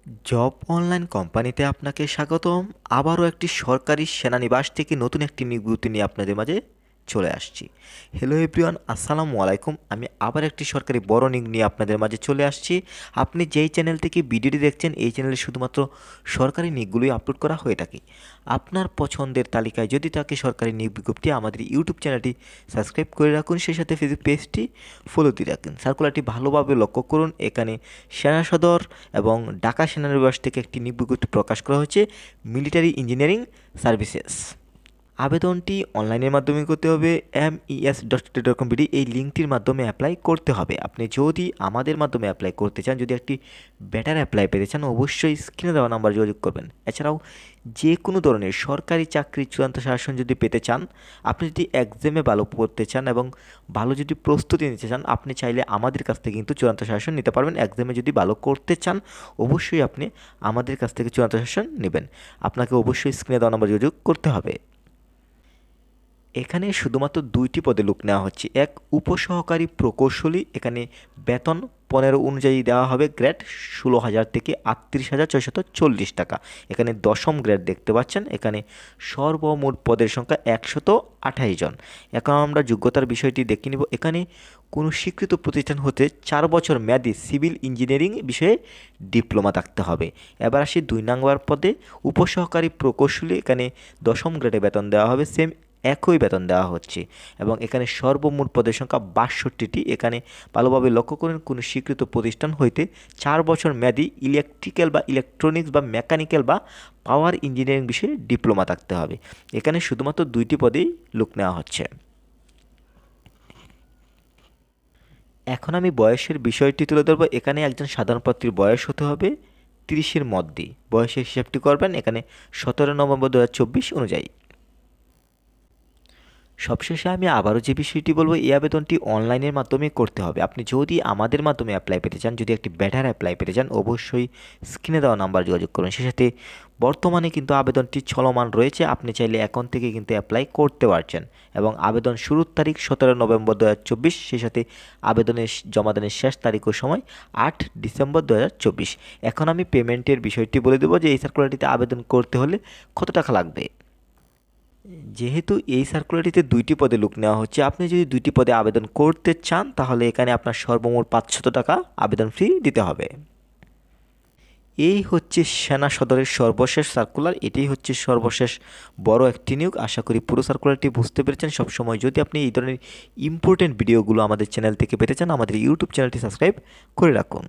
Job online কোম্পানিতে আপনাকে স্বাগতম। আবারও একটি সরকারি সেনানিবাস থেকে নতুন একটি বিজ্ঞপ্তি নিয়ে আপনাদের মাঝে চলে আসছি। হ্যালো এভরিওয়ান, আসসালামু আলাইকুম। আমি আবার একটি সরকারি বড় নিয়োগ নিয়ে আপনাদের মাঝে চলে আসছি। আপনি যেই চ্যানেল থেকে ভিডিওটি দেখছেন, এই চ্যানেলে শুধুমাত্র সরকারি নিয়োগগুলোই আপলোড করা হয়ে থাকে। আপনার পছন্দের তালিকায় যদি থাকে সরকারি নিয়োগ বিজ্ঞপ্তি, আমাদের ইউটিউব চ্যানেলটি সাবস্ক্রাইব করে রাখুন, সেই সাথে ফেসবুক পেজটি ফলো দিয়ে রাখুন। সার্কুলারটি ভালোভাবে লক্ষ্য করুন। এখানে সেনা সদর এবং ঢাকা সেনানিবাস থেকে একটি নিয়োগ বিজ্ঞপ্তি প্রকাশ করা হয়েছে, মিলিটারি ইঞ্জিনিয়ারিং সার্ভিসেস। আবেদনটি অনলাইনের মাধ্যমে করতে হবে। mes.tt.com.bd এই লিঙ্কটির মাধ্যমে অ্যাপ্লাই করতে হবে। আপনি যদি আমাদের মাধ্যমে অ্যাপ্লাই করতে চান, যদি একটি বেটার অ্যাপ্লাই পেতে চান, অবশ্যই স্ক্রিনে দেওয়া নাম্বার যোগাযোগ করবেন। এছাড়াও যে কোনো ধরনের সরকারি চাকরির চূড়ান্ত শাসন যদি পেতে চান, আপনি যদি এক্সামে ভালো পড়তে চান এবং ভালো যদি প্রস্তুতি নিতে চান, আপনি চাইলে আমাদের কাছ থেকে কিন্তু চূড়ান্ত শাসন নিতে পারবেন। এক্সামে যদি ভালো করতে চান, অবশ্যই আপনি আমাদের কাছ থেকে চূড়ান্ত শাসন নেবেন। আপনাকে অবশ্যই স্ক্রিনে দেওয়া নাম্বার যোগাযোগ করতে হবে। এখানে শুধুমাত্র 2টি পদে লোক নেওয়া হচ্ছে। এক, উপসহকারী প্রকৌশলী। এখানে বেতন 15 অনুযায়ী দেওয়া হবে। গ্রেড 16,000 থেকে 38,640 টাকা। এখানে 10ম গ্রেড দেখতে পাচ্ছেন। এখানে সর্বমোট পদের সংখ্যা 128 জন। এখন আমরা যোগ্যতার বিষয়টি দেখে নিব। এখানে কোনো স্বীকৃত প্রতিষ্ঠান হতে 4 বছর মেয়াদী সিভিল ইঞ্জিনিয়ারিং বিষয়ে ডিপ্লোমা থাকতে হবে। এবার আসি 2 নম্বর পদে উপসহকারী প্রকৌশলী। এখানে 10ম গ্রেডে বেতন দেওয়া হবে, সেম একই বেতন দেওয়া হচ্ছে এবং এখানে সর্বমোট পদের সংখ্যা 62টি। এখানে ভালোভাবে লক্ষ্য করুন, কোনো স্বীকৃত প্রতিষ্ঠান হইতে 4 বছর মেয়াদী ইলেকট্রিক্যাল বা ইলেকট্রনিক্স বা মেকানিক্যাল বা পাওয়ার ইঞ্জিনিয়ারিং বিষয়ে ডিপ্লোমা থাকতে হবে। এখানে শুধুমাত্র 2টি পদেই লোক নেওয়া হচ্ছে। এখন আমি বয়সের বিষয়টি তুলে ধরবো। এখানে একজন সাধারণ প্রার্থীর বয়স হতে হবে 30-এর মধ্যে। বয়সের হিসাবটি করবেন এখানে 17 নভেম্বর 2024 অনুযায়ী। সবশেষে আমি আবারও যে বিষয়টি বলবো, এই আবেদনটি অনলাইনের মাধ্যমে করতে হবে। আপনি যদি আমাদের মাধ্যমে অ্যাপ্লাই পেতে চান, যদি একটি বেটার অ্যাপ্লাই পেতে চান, অবশ্যই স্ক্রিনে দেওয়া নাম্বার যোগাযোগ করুন। সে সাথে বর্তমানে কিন্তু আবেদনটি চলমান রয়েছে। আপনি চাইলে এখন থেকে কিন্তু অ্যাপ্লাই করতে পারছেন এবং আবেদন শুরুর তারিখ 17 নভেম্বর 2024। সেই সাথে আবেদনের জমাদানের শেষ তারিখ ও সময় 8 ডিসেম্বর 2024। এখন আমি পেমেন্টের বিষয়টি বলে দেবো যে এই সার্কুলারটিতে আবেদন করতে হলে কত টাকা লাগবে। যেহেতু এই সার্কুলারটিতে 2টি পদে লোক নেওয়া হচ্ছে, আপনি যদি 2টি পদে আবেদন করতে চান, তাহলে এখানে আপনার সর্বমোট 500 টাকা আবেদন ফি দিতে হবে। এই হচ্ছে সেনা সদরের সর্বশেষ সার্কুলার। এটাই হচ্ছে সর্বশেষ বড় একটি নিয়োগ। আশা করি পুরো সার্কুলারটি বুঝতে পেরেছেন। সবসময় যদি আপনি এই ধরনের ইম্পর্টেন্ট ভিডিওগুলো আমাদের চ্যানেল থেকে পেতে চান, আমাদের ইউটিউব চ্যানেলটি সাবস্ক্রাইব করে রাখুন।